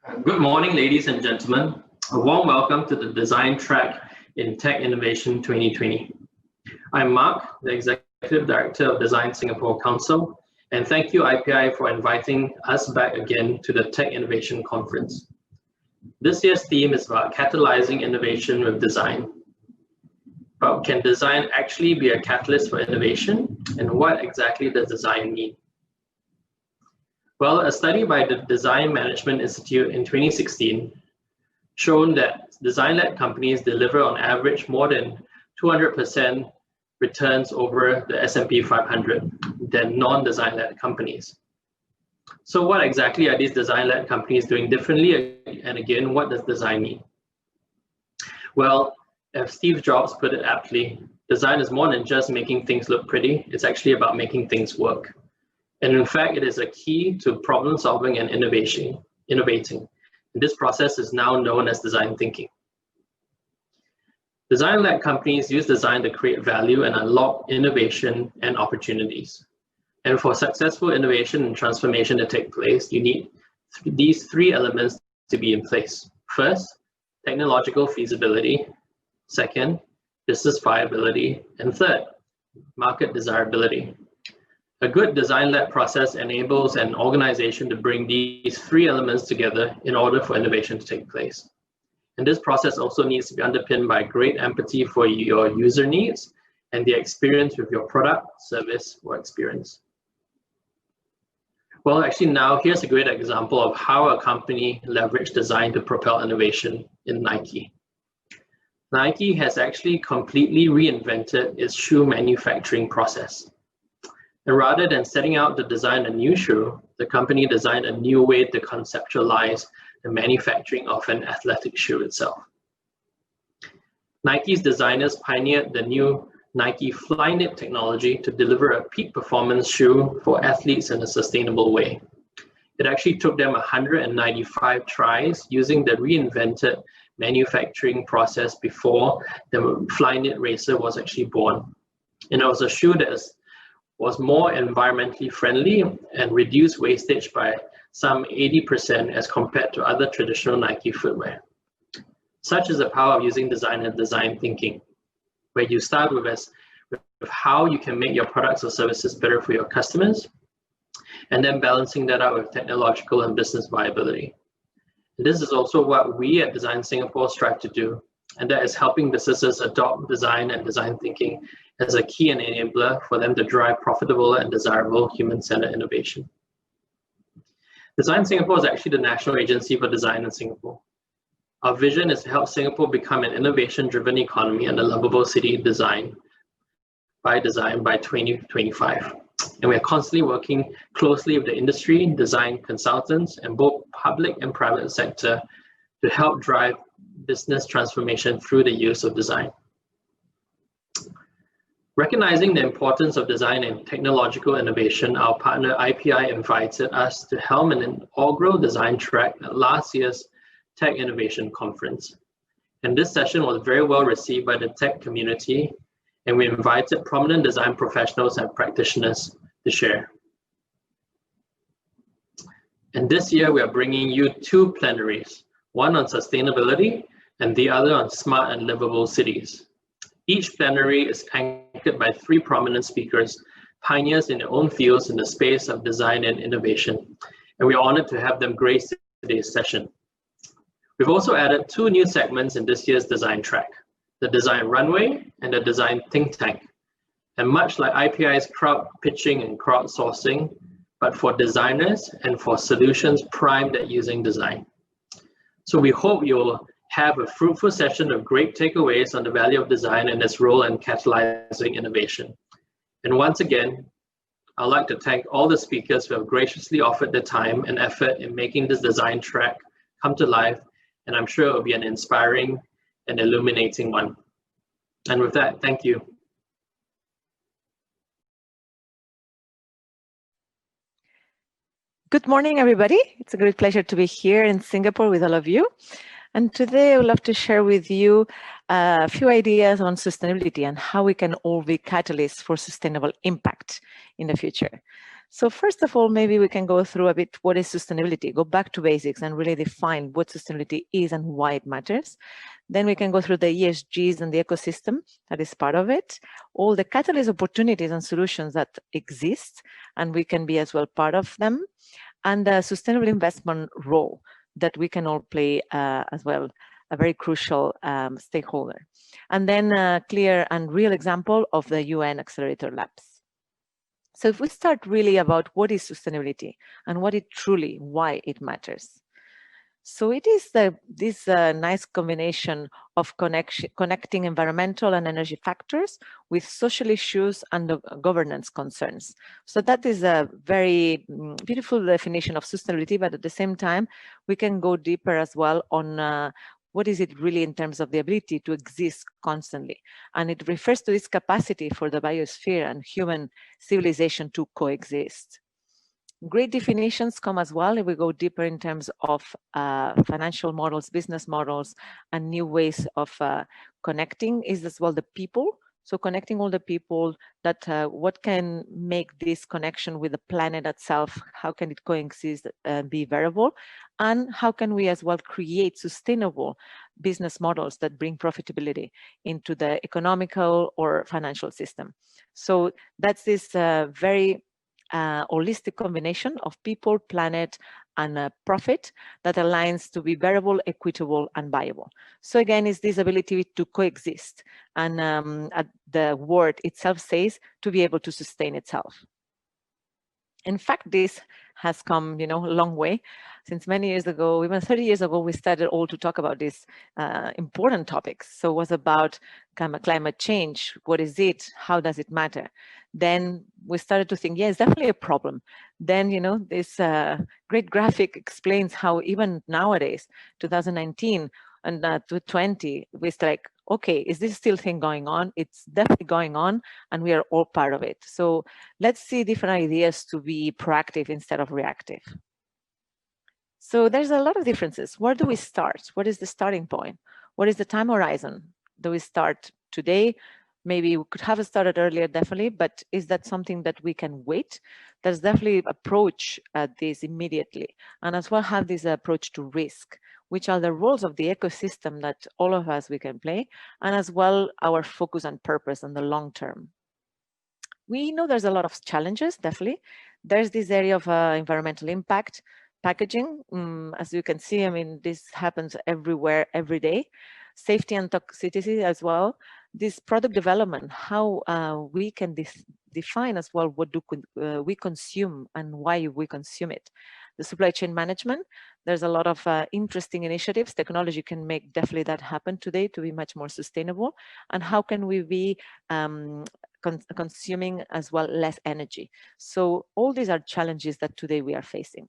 Good morning, ladies and gentlemen. A warm welcome to the Design Track in Tech Innovation 2020. I'm Mark, the Executive Director of Design Singapore Council, and thank you IPI for inviting us back again to the Tech Innovation Conference. This year's theme is about catalyzing innovation with design. But can design actually be a catalyst for innovation? And what exactly does design mean? Well, a study by the Design Management Institute in 2016 shown that design-led companies deliver on average more than 200% returns over the S&P 500 than non-design-led companies. So what exactly are these design-led companies doing differently? And again, what does design mean? Well, as Steve Jobs put it aptly, design is more than just making things look pretty. It's actually about making things work. And in fact, it is a key to problem solving and innovating. And this process is now known as design thinking. Design-led companies use design to create value and unlock innovation and opportunities. And for successful innovation and transformation to take place, you need these three elements to be in place. First, technological feasibility. Second, business viability. And third, market desirability. A good design-led process enables an organization to bring these three elements together in order for innovation to take place. And this process also needs to be underpinned by great empathy for your user needs and the experience with your product, service, or experience. Well, actually now here's a great example of how a company leveraged design to propel innovation in Nike. Nike has actually completely reinvented its shoe manufacturing process. And rather than setting out to design a new shoe, the company designed a new way to conceptualize the manufacturing of an athletic shoe itself. Nike's designers pioneered the new Nike Flyknit technology to deliver a peak performance shoe for athletes in a sustainable way. It actually took them 195 tries using the reinvented manufacturing process before the Flyknit racer was actually born. And it was a shoe that was more environmentally friendly and reduced wastage by some 80% as compared to other traditional Nike footwear. Such is the power of using design and design thinking, where you start with how you can make your products or services better for your customers, and then balancing that out with technological and business viability. And this is also what we at Design Singapore strive to do, and that is helping businesses adopt design and design thinking as a key enabler for them to drive profitable and desirable human-centered innovation. Design Singapore is actually the national agency for design in Singapore. Our vision is to help Singapore become an innovation-driven economy and a lovable city by 2025. And we are constantly working closely with the industry, design consultants, and both public and private sector to help drive business transformation through the use of design. Recognizing the importance of design and technological innovation, our partner IPI invited us to helm an inaugural design track at last year's Tech Innovation Conference. And this session was very well received by the tech community, and we invited prominent design professionals and practitioners to share. And this year we are bringing you two plenaries, one on sustainability and the other on smart and livable cities. Each plenary is anchored by three prominent speakers, pioneers in their own fields in the space of design and innovation, and we are honored to have them grace today's session. We've also added two new segments in this year's design track, the Design Runway and the Design Think Tank. And much like IPI's crowd pitching and crowdsourcing, but for designers and for solutions primed at using design. So we hope you'll have a fruitful session of great takeaways on the value of design and its role in catalyzing innovation. And once again, I'd like to thank all the speakers who have graciously offered their time and effort in making this design track come to life, and I'm sure it will be an inspiring and illuminating one. And with that, thank you. Good morning, everybody. It's a great pleasure to be here in Singapore with all of you. And today I would love to share with you a few ideas on sustainability and how we can all be catalysts for sustainable impact in the future. So first of all, maybe we can go through a bit what is sustainability, go back to basics and really define what sustainability is and why it matters. Then we can go through the ESGs and the ecosystem that is part of it, all the catalyst opportunities and solutions that exist, and we can be as well part of them, and the sustainable investment role that we can all play as well, a very crucial stakeholder. And then a clear and real example of the UN Accelerator Labs. So if we start really about what is sustainability and what it truly, why it matters. So it is this nice combination of connecting environmental and energy factors with social issues and governance concerns. So that is a very beautiful definition of sustainability, but at the same time, we can go deeper as well on what is it really in terms of the ability to exist constantly. And it refers to this capacity for the biosphere and human civilization to coexist. Great definitions come as well if we go deeper in terms of financial models, business models, and new ways of connecting is as well the people. So connecting all the people that what can make this connection with the planet itself, how can it coexist and be variable, and how can we as well create sustainable business models that bring profitability into the economical or financial system. So that's this very holistic combination of people, planet, and profit that aligns to be variable, equitable, and viable. So again, it's this ability to coexist, and the word itself says to be able to sustain itself. In fact, this has come, a long way. Since many years ago, even 30 years ago, we started all to talk about these important topics. So it was about climate change. What is it? How does it matter? Then we started to think, yeah, it's definitely a problem. Then, this great graphic explains how even nowadays, 2019 and 2020, we're like, okay, is this still thing going on? It's definitely going on, and we are all part of it. So let's see different ideas to be proactive instead of reactive. So there's a lot of differences. Where do we start? What is the starting point? What is the time horizon? Do we start today? Maybe we could have started earlier, definitely, but is that something that we can wait? There's definitely approach this immediately, and as well have this approach to risk, which are the roles of the ecosystem that all of us we can play, and as well our focus and purpose in the long term. We know there's a lot of challenges, definitely. There's this area of environmental impact, packaging. As you can see, I mean, this happens everywhere, every day. Safety and toxicity as well. This product development, how we can define as well what do we consume and why we consume it. The supply chain management, there's a lot of interesting initiatives. Technology can make definitely that happen today to be much more sustainable. And how can we be consuming as well less energy? So all these are challenges that today we are facing.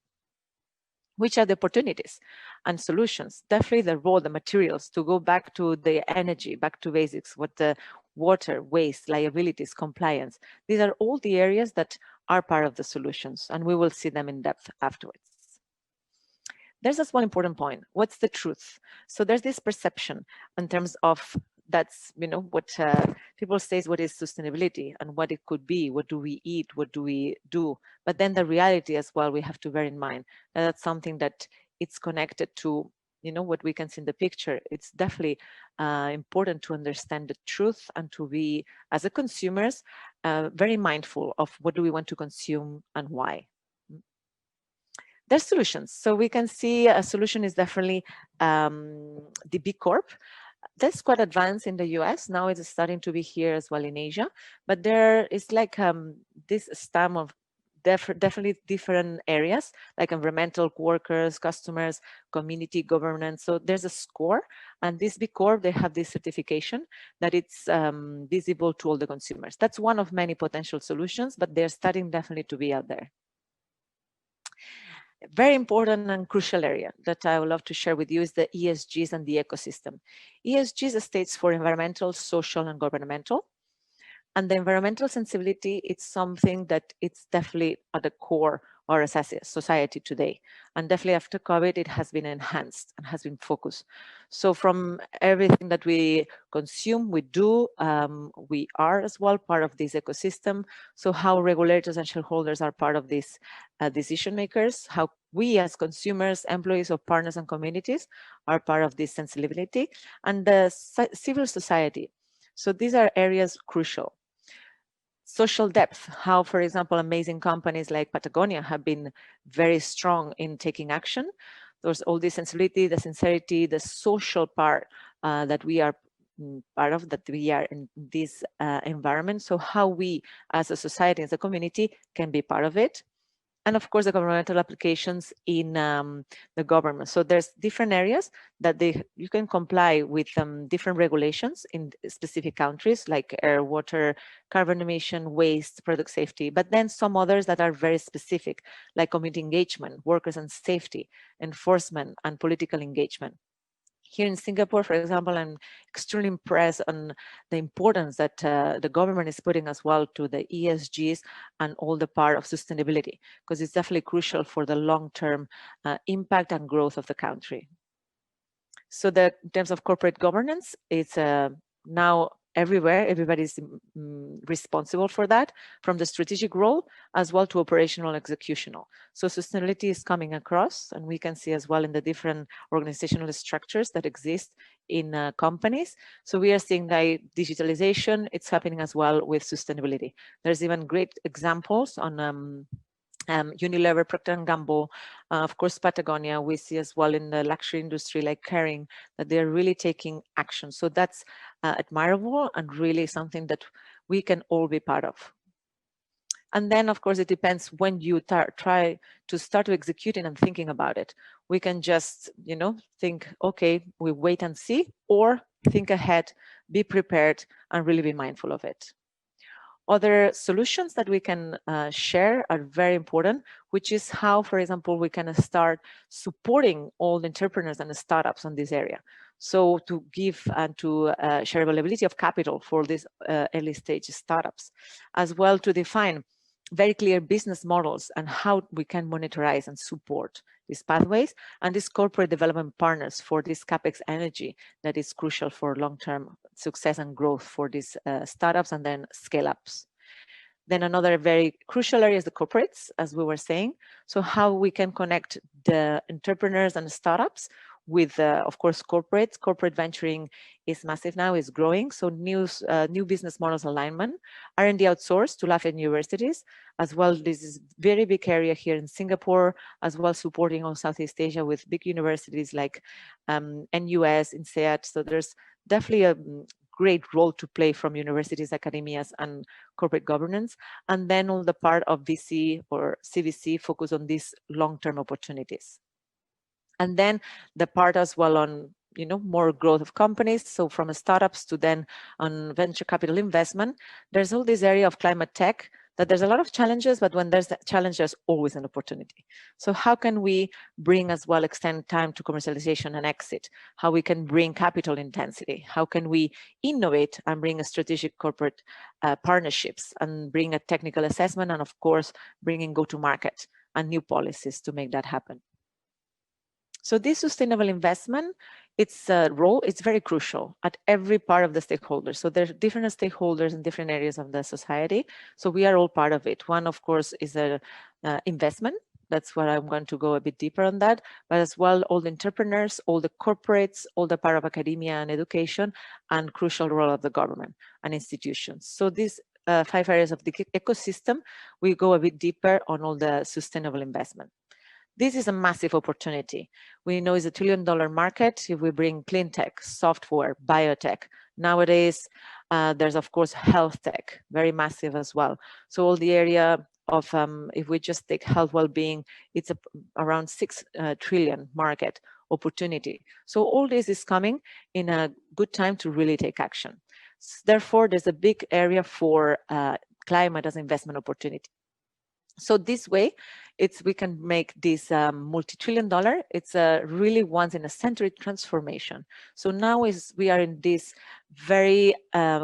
Which are the opportunities and solutions? Definitely the role, the materials, to go back to the energy, back to basics, what the water, waste, liabilities, compliance. These are all the areas that are part of the solutions, and we will see them in depth afterwards. There's just one important point. What's the truth? So there's this perception in terms of that's, what people say is what is sustainability and what it could be. What do we eat? What do we do? But then the reality as well, we have to bear in mind that that's something that it's connected to, what we can see in the picture. It's definitely important to understand the truth and to be, as a consumers, very mindful of what do we want to consume and why. There's solutions. So we can see a solution is definitely the B Corp. That's quite advanced in the US. Now it's starting to be here as well in Asia. But there is like this stem of definitely different areas, like environmental workers, customers, community, governance. So there's a score. And this B Corp, they have this certification that it's visible to all the consumers. That's one of many potential solutions, but they're starting definitely to be out there. Very important and crucial area that I would love to share with you is the ESGs and the ecosystem. ESGs stands for environmental, social, and governmental. And the environmental sensibility, it's something that it's definitely at the core our society today. And definitely after COVID, it has been enhanced and has been focused. So from everything that we consume, we do, we are as well part of this ecosystem. So how regulators and shareholders are part of these decision makers, how we as consumers, employees of partners and communities are part of this sensibility, and the civil society. So these are areas crucial. Social depth, how, for example, amazing companies like Patagonia have been very strong in taking action. There's all the sensibility, the sincerity, the social part that we are part of, that we are in this environment. So how we as a society, as a community can be part of it. And of course, the governmental applications in the government. So there's different areas that you can comply with different regulations in specific countries, like air, water, carbon emission, waste, product safety, but then some others that are very specific, like community engagement, workers and safety, enforcement, and political engagement. Here in Singapore, for example, I'm extremely impressed on the importance that the government is putting as well to the ESGs and all the part of sustainability, because it's definitely crucial for the long-term impact and growth of the country. So in terms of corporate governance, it's now everywhere, everybody's responsible for that, from the strategic role as well to operational executional. So sustainability is coming across, and we can see as well in the different organizational structures that exist in companies. So we are seeing that digitalization, it's happening as well with sustainability. There's even great examples on Unilever, Procter & Gamble, of course, Patagonia. We see as well in the luxury industry like Kering that they're really taking action. So that's admirable and really something that we can all be part of. And then, of course, it depends when you try to start executing and thinking about it. We can just, think, okay, we wait and see, or think ahead, be prepared, and really be mindful of it. Other solutions that we can share are very important, which is how, for example, we can start supporting all the entrepreneurs and the startups on this area. So to give and to share availability of capital for these early stage startups, as well to define very clear business models and how we can monetize and support these pathways, and these corporate development partners for this CapEx energy that is crucial for long-term success and growth for these startups and then scale-ups. Then another very crucial area is the corporates, as we were saying. So how we can connect the entrepreneurs and the startups with, of course, corporates. Corporate venturing is massive now, is growing. So new business models alignment, R&D outsourced to LAF universities, as well. This is very big area here in Singapore, as well supporting on Southeast Asia with big universities like NUS, INSEAD. So there's definitely a great role to play from universities, academias, and corporate governance. And then all the part of VC or CVC focus on these long-term opportunities. And then the part as well on, more growth of companies. So from startups to then on venture capital investment, there's all this area of climate tech that there's a lot of challenges, but when there's a challenge, there's always an opportunity. So how can we bring as well, extend time to commercialization and exit? How we can bring capital intensity? How can we innovate and bring a strategic corporate partnerships and bring a technical assessment, and of course, bringing go-to-market and new policies to make that happen? So this sustainable investment, its role is very crucial at every part of the stakeholders. So there's different stakeholders in different areas of the society. So we are all part of it. One, of course, is a investment. That's what I'm going to go a bit deeper on that. But as well, all the entrepreneurs, all the corporates, all the part of academia and education, and crucial role of the government and institutions. So these 5 areas of the ecosystem, we go a bit deeper on all the sustainable investment. This is a massive opportunity. We know it's $1 trillion market if we bring clean tech, software, biotech. Nowadays, there's of course health tech, very massive as well. So all the area of, if we just take health well-being, it's around 6 trillion market opportunity. So all this is coming in a good time to really take action. Therefore, there's a big area for climate as investment opportunity. So this way, we can make this multi-trillion dollar. It's a really once in a century transformation. So now we are in this very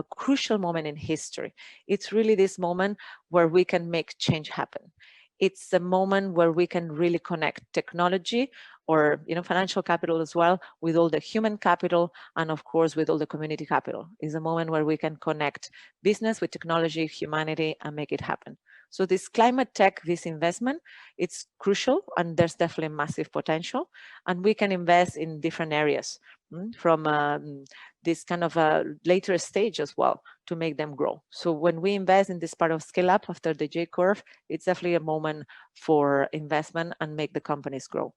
crucial moment in history. It's really this moment where we can make change happen. it's a moment where we can really connect technology or financial capital as well with all the human capital, and of course with all the community capital. It's a moment where we can connect business with technology, humanity, and make it happen. So this climate tech, this investment, it's crucial, and there's definitely massive potential, and we can invest in different areas from this kind of a later stage as well to make them grow. So when we invest in this part of scale up after the J curve, it's definitely a moment for investment and make the companies grow.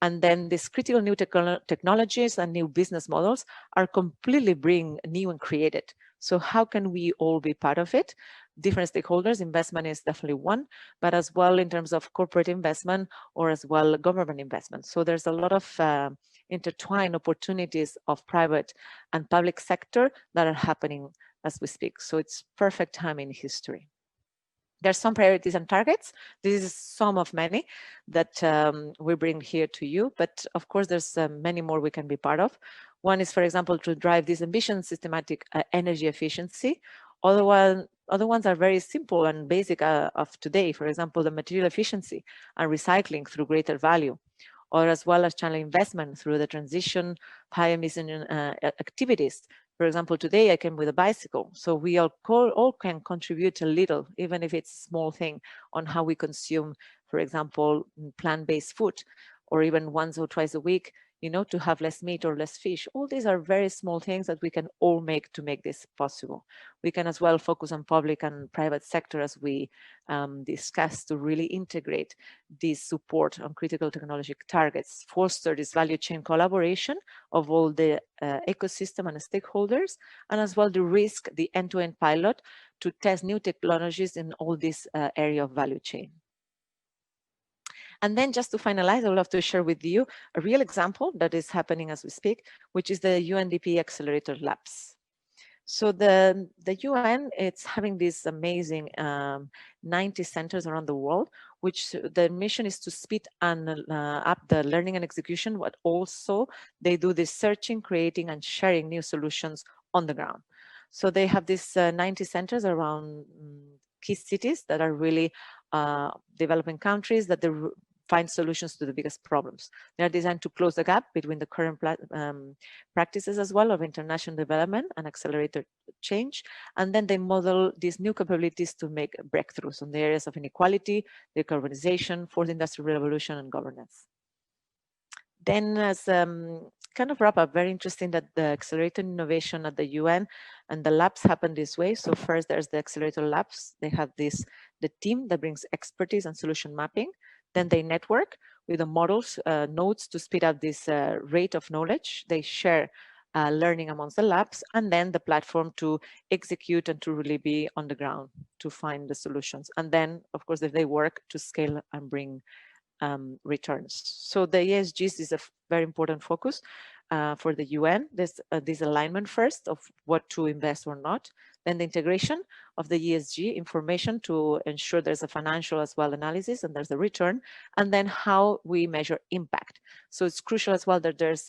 And then these critical new technologies and new business models are completely being new and created. So how can we all be part of it? Different stakeholders, investment is definitely one, but as well in terms of corporate investment or as well government investment. So there's a lot of intertwined opportunities of private and public sector that are happening as we speak. So it's perfect time in history. There's some priorities and targets. This is some of many that we bring here to you, but of course there's many more we can be part of. One is, for example, to drive this ambitious systematic energy efficiency. Other ones are very simple and basic of today. For example, the material efficiency and recycling through greater value, or as well as channel investment through the transition, high emission activities. For example, today I came with a bicycle. So we all can contribute a little, even if it's a small thing, on how we consume, for example, plant-based food, or even once or twice a week, to have less meat or less fish. All these are very small things that we can all make to make this possible. We can as well focus on public and private sector as we discussed to really integrate this support on critical technology targets, foster this value chain collaboration of all the ecosystem and stakeholders, and as well to risk the end-to-end pilot to test new technologies in all this area of value chain. And then just to finalize, I would love to share with you a real example that is happening as we speak, which is the UNDP Accelerator Labs. So the UN, it's having these amazing 90 centers around the world, which the mission is to speed up the learning and execution, but also they do this searching, creating, and sharing new solutions on the ground. So they have these 90 centers around key cities that are really developing countries that they find solutions to the biggest problems. They are designed to close the gap between the current practices as well of international development and accelerated change. And then they model these new capabilities to make breakthroughs on the areas of inequality, decarbonization, fourth industrial revolution, and governance. Then as kind of wrap up, very interesting that the accelerated innovation at the UN and the labs happen this way. So first there's the accelerator labs. They have the team that brings expertise and solution mapping. Then they network with the models, nodes to speed up this rate of knowledge. They share learning amongst the labs, and then the platform to execute and to really be on the ground to find the solutions. And then, of course, if they work to scale and bring returns. So the ESGs is a very important focus for the UN. There's this alignment first of what to invest or not. Then the integration of the ESG information to ensure there's a financial as well analysis and there's a return. And then how we measure impact. So it's crucial as well that there's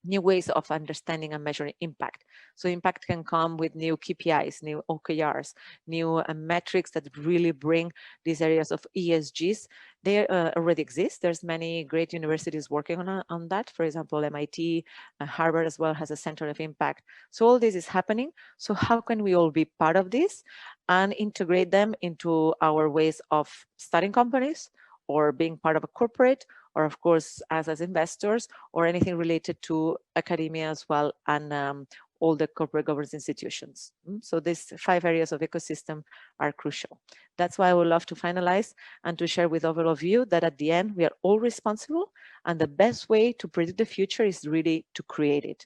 new ways of understanding and measuring impact. So impact can come with new KPIs, new OKRs, new metrics that really bring these areas of ESGs. They already exist. There's many great universities working on that. For example, MIT, Harvard as well has a center of impact. So all this is happening. So how can we all be part of this and integrate them into our ways of starting companies or being part of a corporate, or of course, as investors, or anything related to academia as well, and all the corporate governance institutions. So these 5 areas of ecosystem are crucial. That's why I would love to finalize and to share with all of you that at the end, we are all responsible, and the best way to predict the future is really to create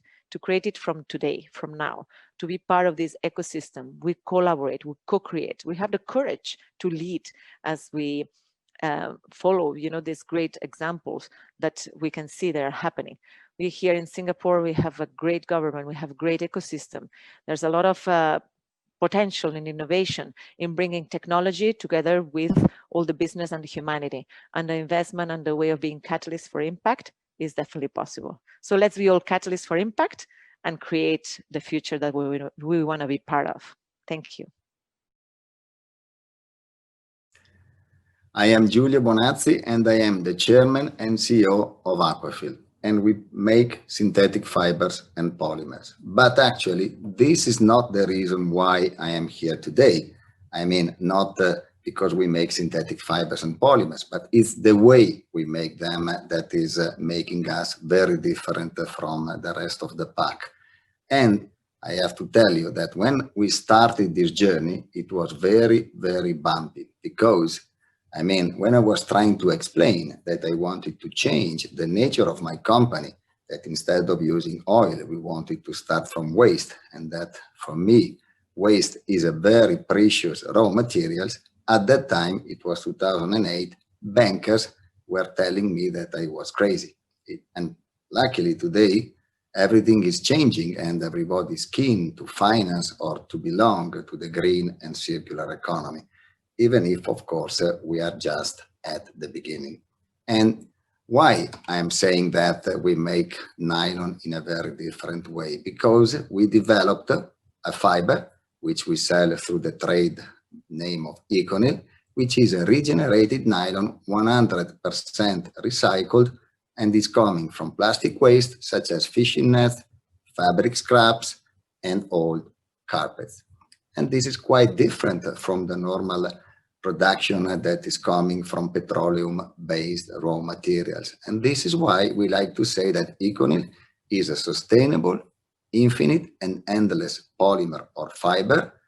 it from today, from now, to be part of this ecosystem. We collaborate, we co-create, we have the courage to lead as we follow, these great examples that we can see that are happening. We here in Singapore, we have a great government, we have a great ecosystem. There's a lot of potential in innovation in bringing technology together with all the business and the humanity, and the investment and the way of being catalyst for impact is definitely possible. So let's be all catalysts for impact and create the future that we want to be part of. Thank you. I am Giulio Bonazzi, and I am the chairman and CEO of Aquafil, and we make synthetic fibers and polymers. But actually, this is not the reason why I am here today. I mean, not because we make synthetic fibers and polymers, but it's the way we make them that is making us very different from the rest of the pack. And I have to tell you that when we started this journey, it was very, very bumpy, because I mean, when I was trying to explain that I wanted to change the nature of my company, that instead of using oil, we wanted to start from waste, and that for me, waste is a very precious raw materials. At that time, it was 2008, bankers were telling me that I was crazy. And luckily today, everything is changing and everybody is keen to finance or to belong to the green and circular economy, even if, of course, we are just at the beginning. And why I'm saying that we make nylon in a very different way? Because we developed a fiber, which we sell through the trade name of ECONYL, which is a regenerated nylon, 100% recycled, and is coming from plastic waste, such as fishing nets, fabric scraps, and old carpets. And this is quite different from the normal production that is coming from petroleum-based raw materials. And this is why we like to say that ECONYL is a sustainable, infinite, and endless polymer or fiber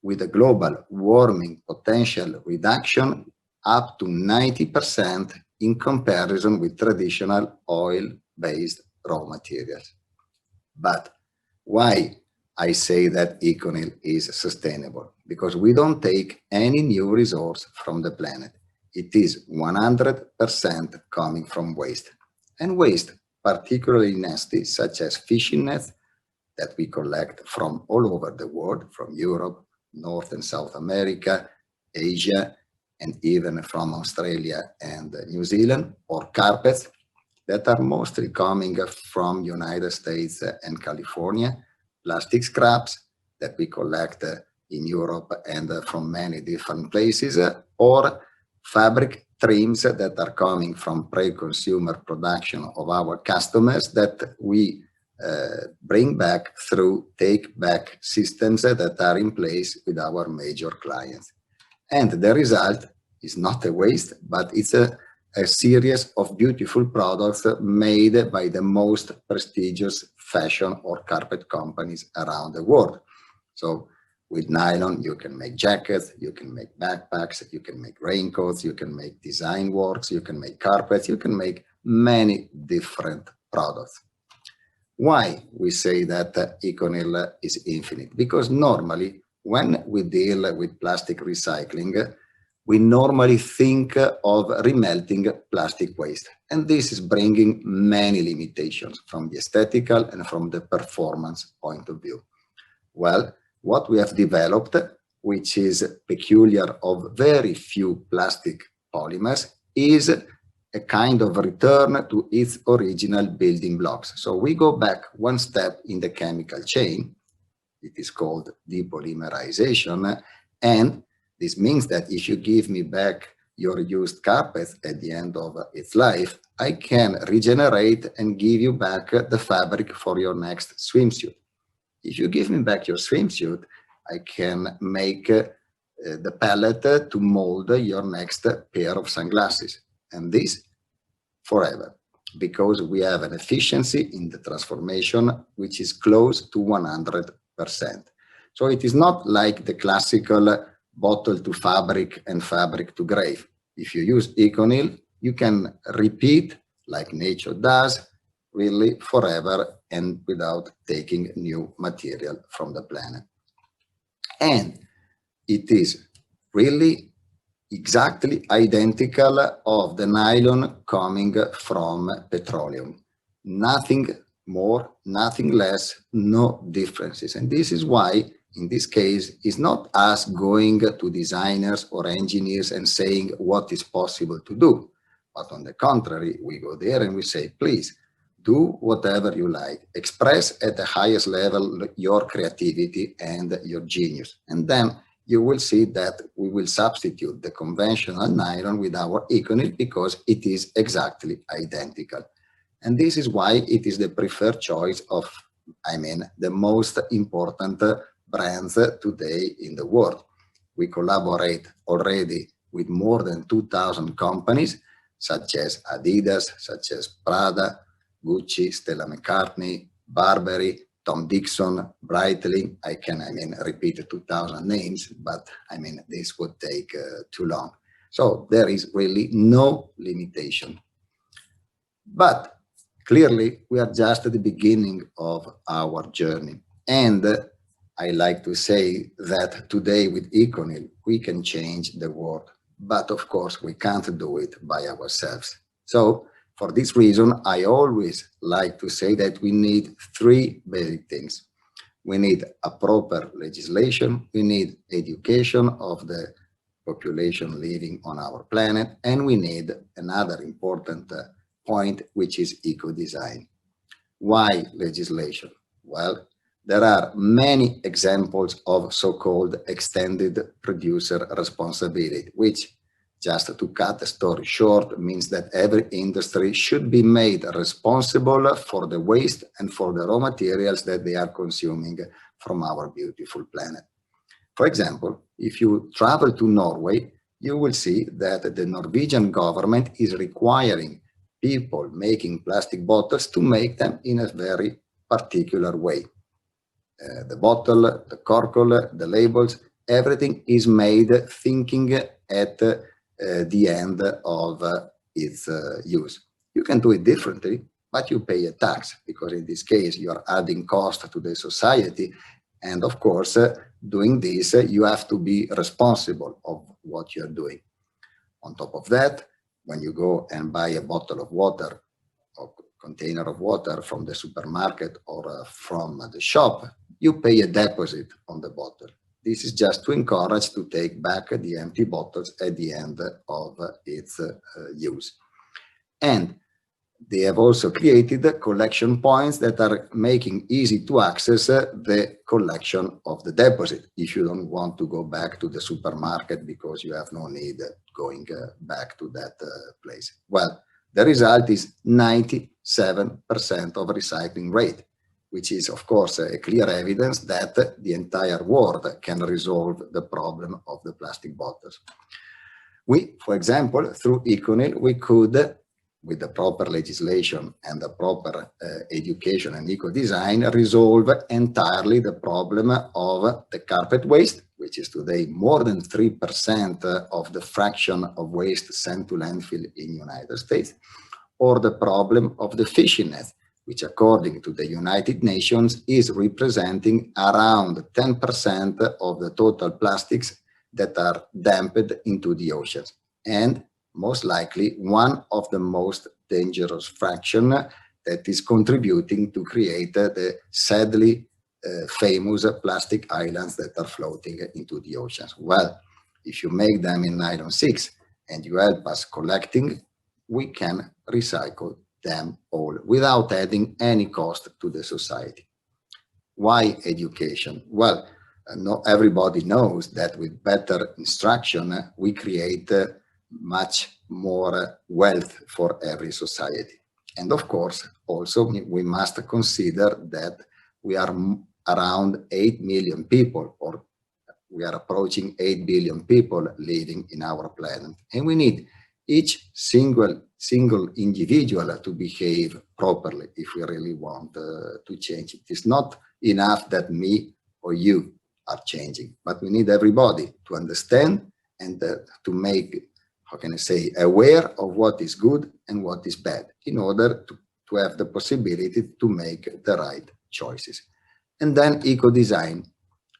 with a global warming potential reduction up to 90% in comparison with traditional oil-based raw materials. But why I say that ECONYL is sustainable? Because we don't take any new resource from the planet. It is 100% coming from waste. And waste, particularly nasty, such as fishing nets that we collect from all over the world, from Europe, North and South America, Asia, and even from Australia and New Zealand, or carpets that are mostly coming from United States and California, plastic scraps that we collect in Europe and from many different places, or fabric trims that are coming from pre-consumer production of our customers that we bring back through take-back systems that are in place with our major clients. And the result is not a waste, but it's a series of beautiful products made by the most prestigious fashion or carpet companies around the world. So with nylon, you can make jackets, you can make backpacks, you can make raincoats, you can make design works, you can make carpets, you can make many different products. Why we say that ECONYL is infinite? Because normally when we deal with plastic recycling, we normally think of remelting plastic waste. And this is bringing many limitations from the aesthetical and from the performance point of view. Well, what we have developed, which is peculiar of very few plastic polymers, is a kind of return to its original building blocks. So we go back one step in the chemical chain. It is called depolymerization. And this means that if you give me back your used carpet at the end of its life, I can regenerate and give you back the fabric for your next swimsuit. If you give me back your swimsuit, I can make the pellet to mold your next pair of sunglasses. And this forever, because we have an efficiency in the transformation which is close to 100%. So it is not like the classical bottle to fabric and fabric to grave. If you use ECONYL, you can repeat like nature does, really forever and without taking new material from the planet. And it is really exactly identical of the nylon coming from petroleum. Nothing more, nothing less, no differences. And this is why, in this case, it's not us going to designers or engineers and saying what is possible to do. But on the contrary, we go there and we say, please, do whatever you like. Express at the highest level your creativity and your genius. And then you will see that we will substitute the conventional nylon with our ECONYL because it is exactly identical. And this is why it is the preferred choice of, the most important brands today in the world. We collaborate already with more than 2,000 companies, such as Adidas, such as Prada, Gucci, Stella McCartney, Burberry, Tom Dixon, Breitling. I can, repeat 2,000 names, but this would take too long. So there is really no limitation. But clearly, we are just at the beginning of our journey. And I like to say that today with ECONYL, we can change the world. But of course, we can't do it by ourselves. So for this reason, I always like to say that we need three basic things. We need a proper legislation, we need education of the population living on our planet, and we need another important point, which is eco-design. Why legislation? Well, there are many examples of so-called extended producer responsibility, which, just to cut the story short, means that every industry should be made responsible for the waste and for the raw materials that they are consuming from our beautiful planet. For example, if you travel to Norway, you will see that the Norwegian government is requiring people making plastic bottles to make them in a very particular way. The bottle, the cork, the labels, everything is made thinking at the end of its use. You can do it differently, but you pay a tax, because in this case you are adding cost to the society, and of course doing this you have to be responsible of what you are doing. On top of that, when you go and buy a bottle of water or container of water from the supermarket or from the shop, you pay a deposit on the bottle. This is just to encourage to take back the empty bottles at the end of its use. And they have also created collection points that are making easy to access the collection of the deposit, if you don't want to go back to the supermarket because you have no need going back to that place. Well, the result is 97% of recycling rate, which is, of course, a clear evidence that the entire world can resolve the problem of the plastic bottles. We, for example, through ECONYL, we could, with the proper legislation and the proper education and eco-design, resolve entirely the problem of the carpet waste, which is today more than 3% of the fraction of waste sent to landfill in the United States, or the problem of the fishing net, which according to the United Nations is representing around 10% of the total plastics that are dumped into the oceans, and most likely one of the most dangerous fraction that is contributing to create the sadly famous plastic islands that are floating into the oceans. Well, if you make them in nylon 6 and you help us collecting, we can recycle them all without adding any cost to the society. Why education? Well, not everybody knows that with better instruction, we create much more wealth for every society. And of course, also we must consider that we are around 8 million people, or we are approaching 8 billion people living in our planet. And we need each single individual to behave properly if we really want to change. It is not enough that me or you are changing, but we need everybody to understand and to make, how can I say, aware of what is good and what is bad in order to have the possibility to make the right choices. And then eco-design.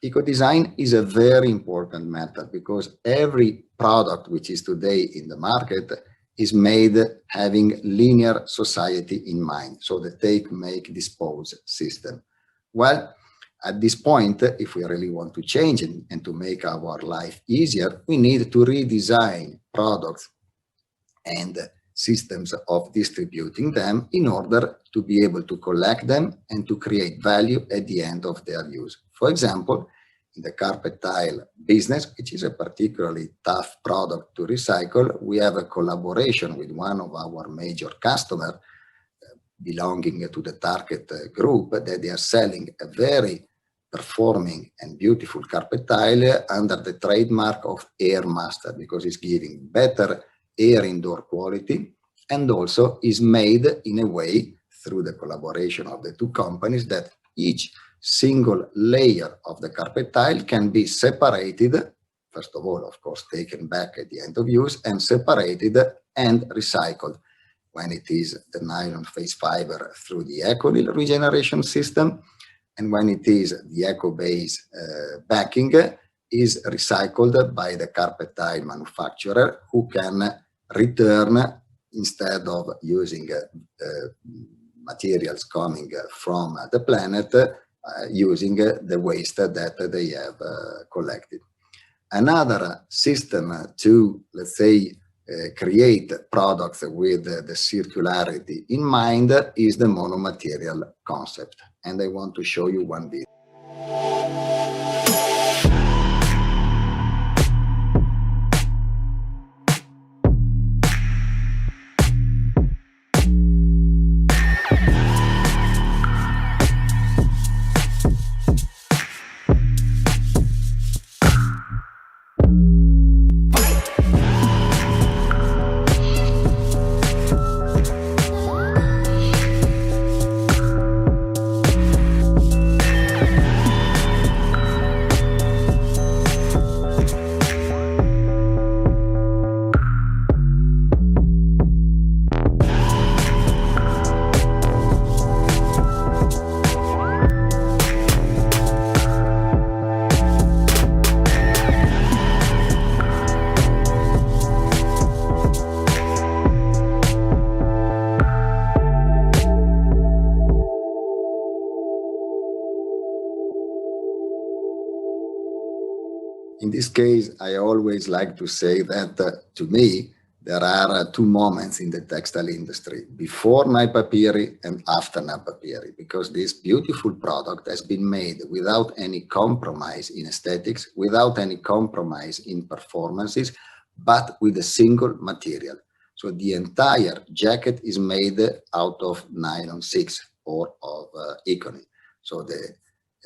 Eco-design is a very important matter because every product which is today in the market is made having linear society in mind, so the take, make, dispose system. Well, at this point, if we really want to change and to make our life easier, we need to redesign products and systems of distributing them in order to be able to collect them and to create value at the end of their use. For example, in the carpet tile business, which is a particularly tough product to recycle, we have a collaboration with one of our major customers belonging to the target group that they are selling a very performing and beautiful carpet tile under the trademark of Air Master, because it's giving better air indoor quality and also is made in a way through the collaboration of the two companies that each single layer of the carpet tile can be separated, first of all, of course, taken back at the end of use and separated and recycled. When it is the nylon face fiber through the EcoNil regeneration system, and when it is the eco-base backing, is recycled by the carpet tile manufacturer, who can return, instead of using materials coming from the planet, using the waste that they have collected. Another system to, let's say, create products with the circularity in mind is the monomaterial concept. And I want to show you one video. In this case, I always like to say that to me, there are two moments in the textile industry, before Naipapiri and after Naipapiri, because this beautiful product has been made without any compromise in aesthetics, without any compromise in performances, but with a single material. So the entire jacket is made out of nylon 6 or of EcoNil. So the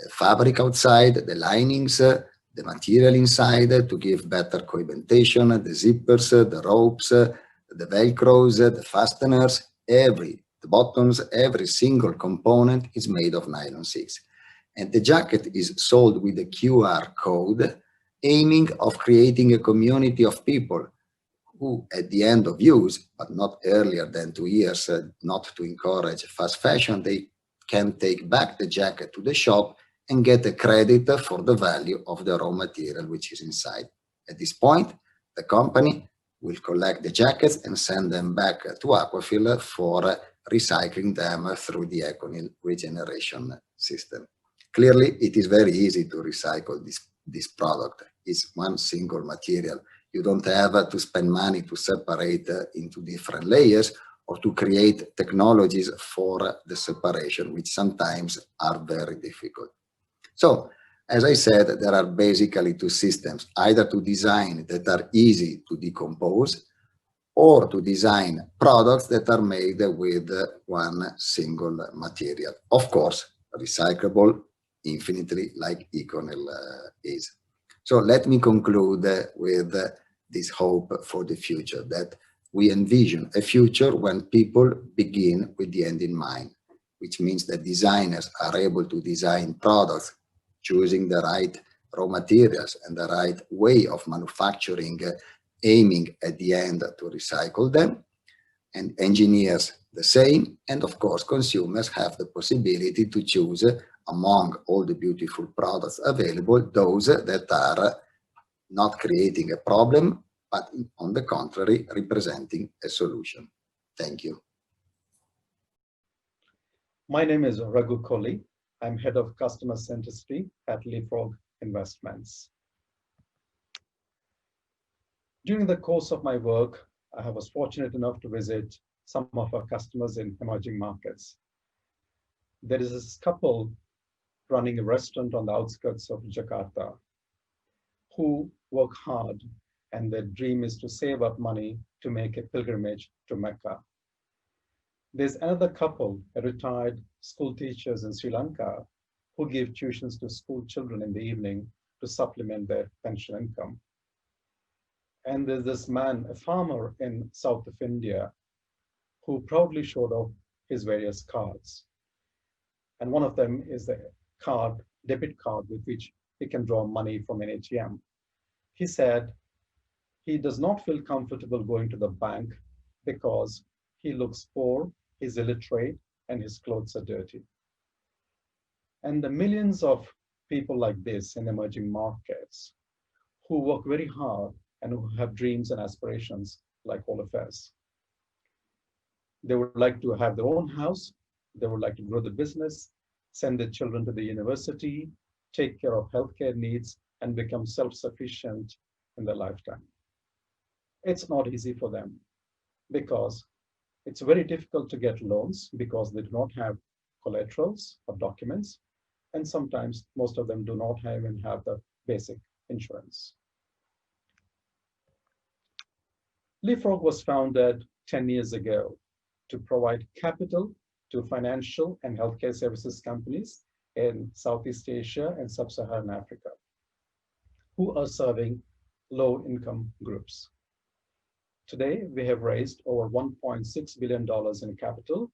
fabric outside, the linings, the material inside to give better coibentation, the zippers, the ropes, the velcros, the fasteners, the buttons, every single component is made of nylon 6. And the jacket is sold with a QR code, aiming of creating a community of people who at the end of use, but not earlier than 2 years, not to encourage fast fashion, they can take back the jacket to the shop and get a credit for the value of the raw material which is inside. At this point, the company will collect the jackets and send them back to Aquafil for recycling them through the EcoNil regeneration system. Clearly, it is very easy to recycle this product. It's one single material. You don't have to spend money to separate into different layers or to create technologies for the separation, which sometimes are very difficult. So, as I said, there are basically two systems, either to design that are easy to decompose or to design products that are made with one single material. Of course, recyclable infinitely like EcoNil is. So let me conclude with this hope for the future, that we envision a future when people begin with the end in mind, which means that designers are able to design products choosing the right raw materials and the right way of manufacturing, aiming at the end to recycle them, and engineers the same, and of course consumers have the possibility to choose among all the beautiful products available those that are not creating a problem, but on the contrary, representing a solution. Thank you. My name is Raghu Kolli. I'm head of customer centricity at LeapFrog Investments. During the course of my work, I was fortunate enough to visit some of our customers in emerging markets. There is this couple running a restaurant on the outskirts of Jakarta, who work hard and their dream is to save up money to make a pilgrimage to Mecca. There's another couple, retired school teachers in Sri Lanka, who give tuitions to school children in the evening to supplement their pension income. And there's this man, a farmer in south of India, who proudly showed off his various cards. And one of them is the debit card with which he can draw money from an ATM. He said he does not feel comfortable going to the bank because he looks poor, he's illiterate, and his clothes are dirty. And the millions of people like this in emerging markets who work very hard and who have dreams and aspirations like all of us. They would like to have their own house, they would like to grow the business, send their children to the university, take care of healthcare needs, and become self-sufficient in their lifetime. It's not easy for them because it's very difficult to get loans because they do not have collaterals or documents, and sometimes most of them do not even have the basic insurance. LeapFrog was founded 10 years ago to provide capital to financial and healthcare services companies in Southeast Asia and Sub-Saharan Africa who are serving low-income groups. Today, we have raised over $1.6 billion in capital,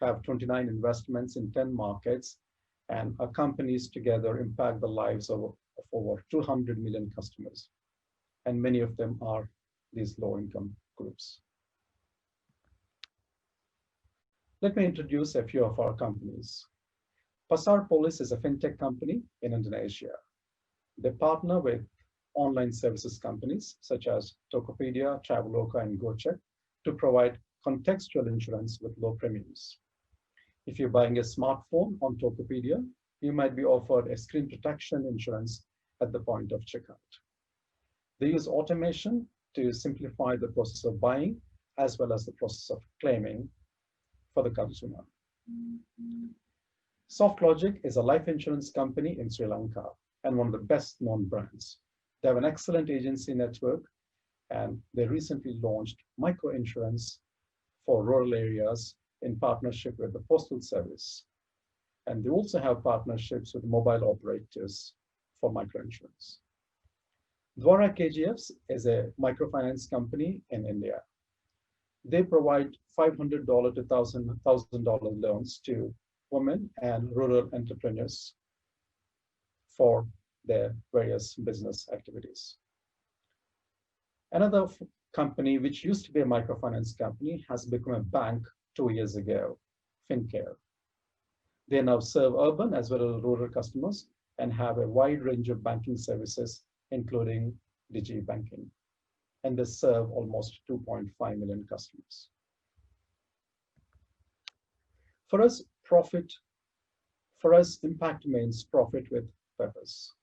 have 29 investments in 10 markets, and our companies together impact the lives of over 200 million customers. And many of them are these low-income groups. Let me introduce a few of our companies. Pasar Polis is a fintech company in Indonesia. They partner with online services companies such as Tokopedia, Traveloka, and Gojek to provide contextual insurance with low premiums. If you're buying a smartphone on Tokopedia, you might be offered a screen protection insurance at the point of checkout. They use automation to simplify the process of buying as well as the process of claiming for the consumer. SoftLogic is a life insurance company in Sri Lanka and one of the best known brands. They have an excellent agency network and they recently launched micro-insurance for rural areas in partnership with the Postal Service. And they also have partnerships with mobile operators for micro-insurance. Dwara KGFs is a microfinance company in India. They provide $500 to $1,000 loans to women and rural entrepreneurs for their various business activities. Another company, which used to be a microfinance company, has become a bank 2 years ago, FinCare. They now serve urban as well as rural customers and have a wide range of banking services, including digi-banking. And they serve almost 2.5 million customers. For us, impact means profit with purpose.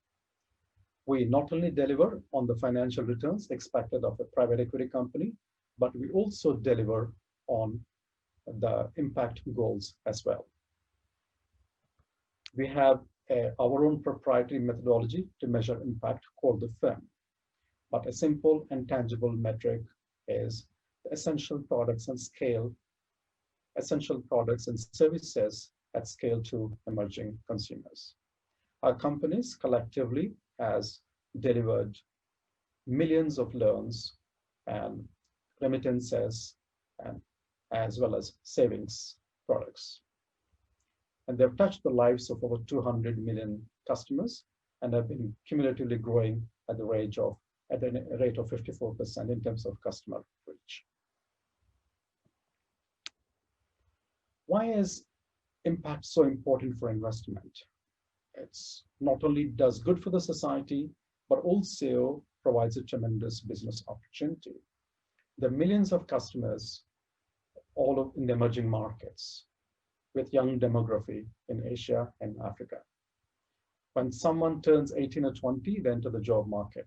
We not only deliver on the financial returns expected of a private equity company, but we also deliver on the impact goals as well. We have our own proprietary methodology to measure impact called the FIM. But a simple and tangible metric is the essential products and services at scale to emerging consumers. Our companies collectively has delivered millions of loans and remittances and as well as savings products. And they've touched the lives of over 200 million customers and have been cumulatively growing at a rate of 54% in terms of customer reach. Why is impact so important for investment? It's not only does good for the society, but also provides a tremendous business opportunity. There are millions of customers all in the emerging markets with young demography in Asia and Africa. When someone turns 18 or 20, they enter the job market.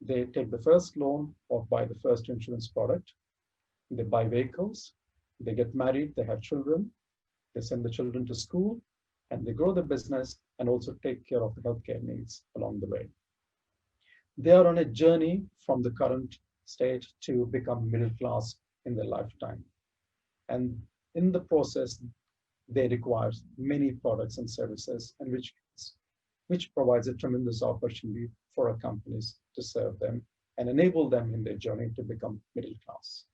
They take the first loan or buy the first insurance product. They buy vehicles, they get married, they have children, they send the children to school, and they grow the business and also take care of the healthcare needs along the way. They are on a journey from the current state to become middle class in their lifetime. And in the process, they require many products and services, and which provides a tremendous opportunity for our companies to serve them and enable them in their journey to become middle class.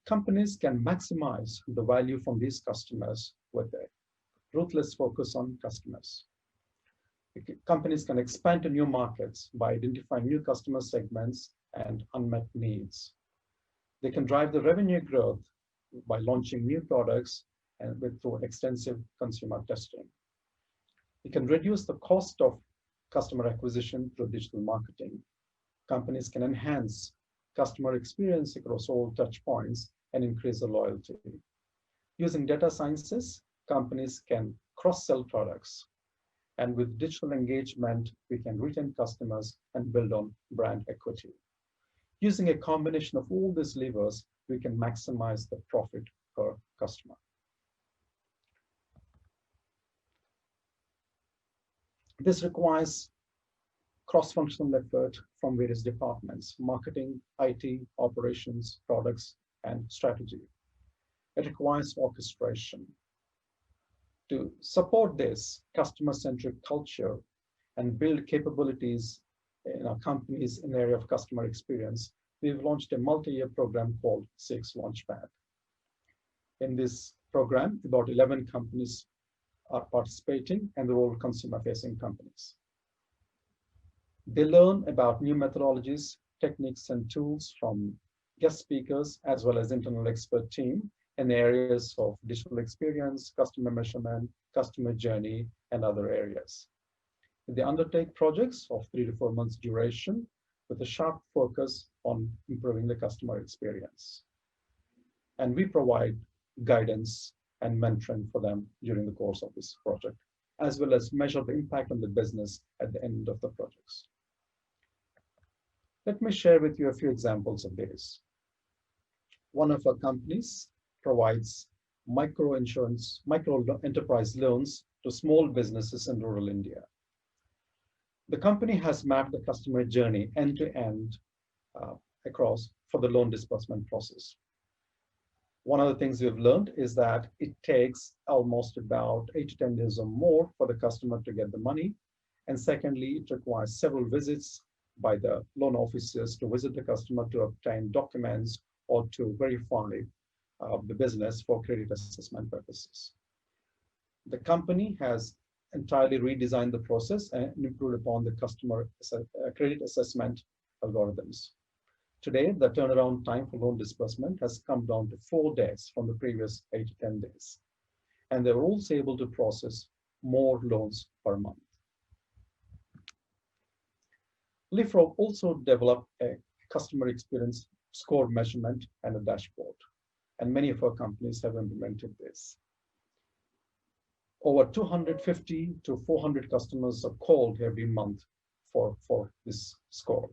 Companies can maximize the value from these customers with a ruthless focus on customers. Companies can expand to new markets by identifying new customer segments and unmet needs. They can drive the revenue growth by launching new products and through extensive consumer testing. It can reduce the cost of customer acquisition through digital marketing. Companies can enhance customer experience across all touch points and increase the loyalty. Using data sciences, companies can cross-sell products. And with digital engagement, we can retain customers and build on brand equity. Using a combination of all these levers, we can maximize the profit per customer. This requires cross-functional effort from various departments: marketing, IT, operations, products, and strategy. It requires orchestration. To support this customer-centric culture and build capabilities in our companies in the area of customer experience, we've launched a multi-year program called CX Launchpad. In this program, about 11 companies are participating, and they're all consumer-facing companies. They learn about new methodologies, techniques, and tools from guest speakers, as well as internal expert team in areas of digital experience, customer measurement, customer journey, and other areas. They undertake projects of 3 to 4 months duration with a sharp focus on improving the customer experience. And we provide guidance and mentoring for them during the course of this project, as well as measure the impact on the business at the end of the projects. Let me share with you a few examples of this. One of our companies provides micro enterprise loans to small businesses in rural India. The company has mapped the customer journey end to end across for the loan disbursement process. One of the things we've learned is that it takes almost about 8 to 10 days or more for the customer to get the money. And secondly, it requires several visits by the loan officers to visit the customer to obtain documents or to verify the business for credit assessment purposes. The company has entirely redesigned the process and improved upon the customer credit assessment algorithms. Today, the turnaround time for loan disbursement has come down to 4 days from the previous 8 to 10 days. And they're also able to process more loans per month. LeapFrog also developed a customer experience score measurement and a dashboard. And many of our companies have implemented this. Over 250 to 400 customers are called every month for this score.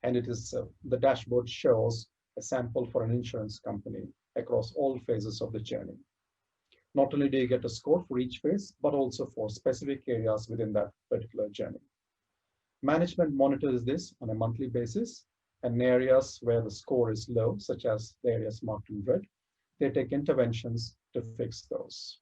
And it is the dashboard shows a sample for an insurance company across all phases of the journey. Not only do you get a score for each phase, but also for specific areas within that particular journey. Management monitors this on a monthly basis, and in areas where the score is low, such as the areas marked in red, they take interventions to fix those.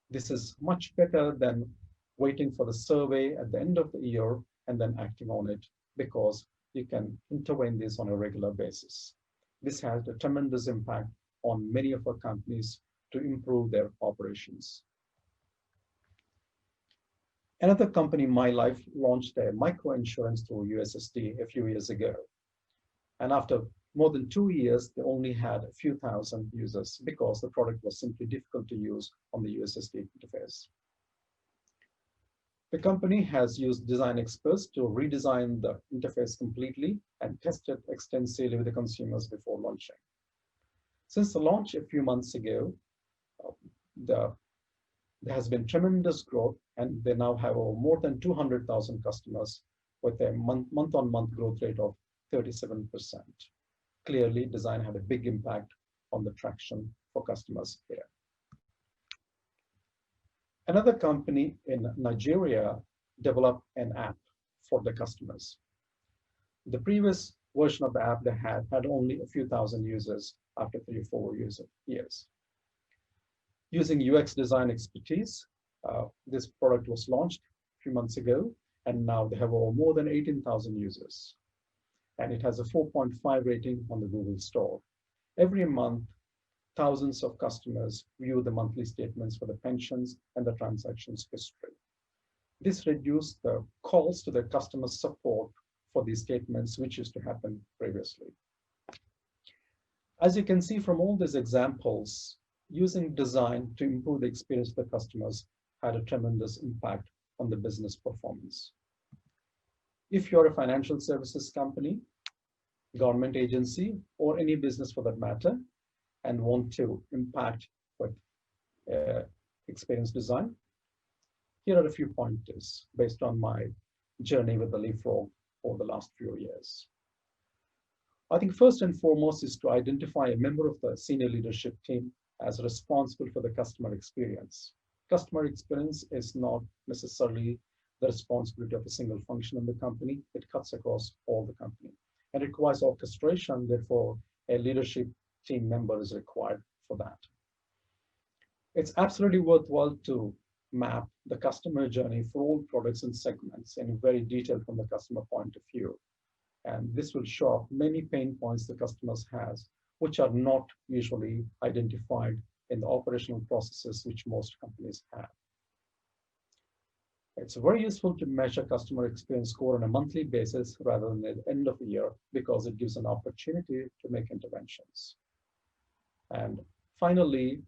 This is much better than waiting for the survey at the end of the year and then acting on it, because you can intervene this on a regular basis. This has a tremendous impact on many of our companies to improve their operations. Another company, MyLife, launched a micro insurance through USSD a few years ago. And after more than 2 years, they only had a few thousand users because the product was simply difficult to use on the USSD interface. The company has used design experts to redesign the interface completely and test it extensively with the consumers before launching. Since the launch a few months ago, there has been tremendous growth, and they now have over more than 200,000 customers with a month-on-month growth rate of 37%. Clearly, design had a big impact on the traction for customers here. Another company in Nigeria developed an app for the customers. The previous version of the app they had only a few thousand users after 3 or 4 years. Using UX design expertise, this product was launched a few months ago, and now they have more than 18,000 users. And it has a 4.5 rating on the Google Store. Every month, thousands of customers view the monthly statements for the pensions and the transactions history. This reduced the calls to the customer support for these statements, which used to happen previously. As you can see from all these examples, using design to improve the experience of the customers had a tremendous impact on the business performance. If you're a financial services company, government agency, or any business for that matter, and want to impact with experience design, here are a few pointers based on my journey with the LeapFrog over the last few years. I think first and foremost is to identify a member of the senior leadership team as responsible for the customer experience. Customer experience is not necessarily the responsibility of a single function in the company. It cuts across all the company and requires orchestration. Therefore, a leadership team member is required for that. It's absolutely worthwhile to map the customer journey for all products and segments in very detail from the customer point of view. And this will show up many pain points the customers has, which are not usually identified in the operational processes which most companies have. It's very useful to measure customer experience score on a monthly basis rather than at the end of the year, because it gives an opportunity to make interventions. And finally,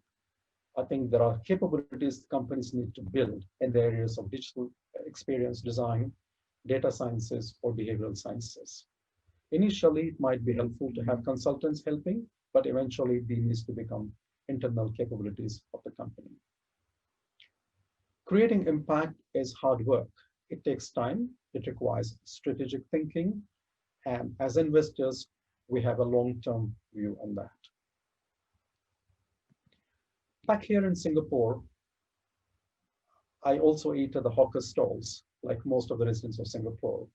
I think there are capabilities companies need to build in the areas of digital experience design, data sciences, or behavioral sciences. Initially, it might be helpful to have consultants helping, but eventually these needs to become internal capabilities of the company. Creating impact is hard work. It takes time. It requires strategic thinking. And as investors, we have a long-term view on that. Back here in Singapore, I also eat at the hawker stalls, like most of the residents of Singapore.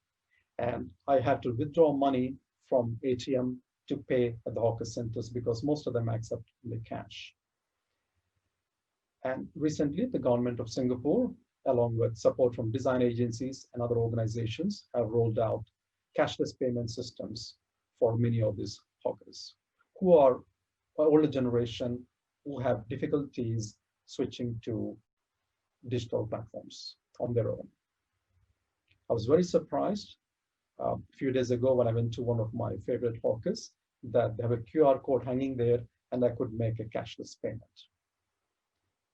And I had to withdraw money from ATM to pay at the hawker centers because most of them accept the cash. And recently, the government of Singapore, along with support from design agencies and other organizations, have rolled out cashless payment systems for many of these hawkers who are older generation who have difficulties switching to digital platforms on their own. I was very surprised a few days ago when I went to one of my favorite hawkers that they have a QR code hanging there and I could make a cashless payment.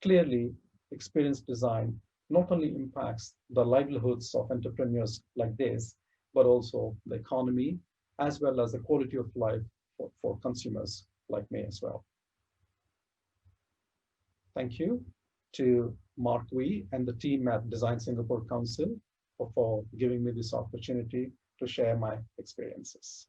Clearly, experience design not only impacts the livelihoods of entrepreneurs like this, but also the economy, as well as the quality of life for consumers like me as well. Thank you to Mark Wee and the team at Design Singapore Council for giving me this opportunity to share my experiences.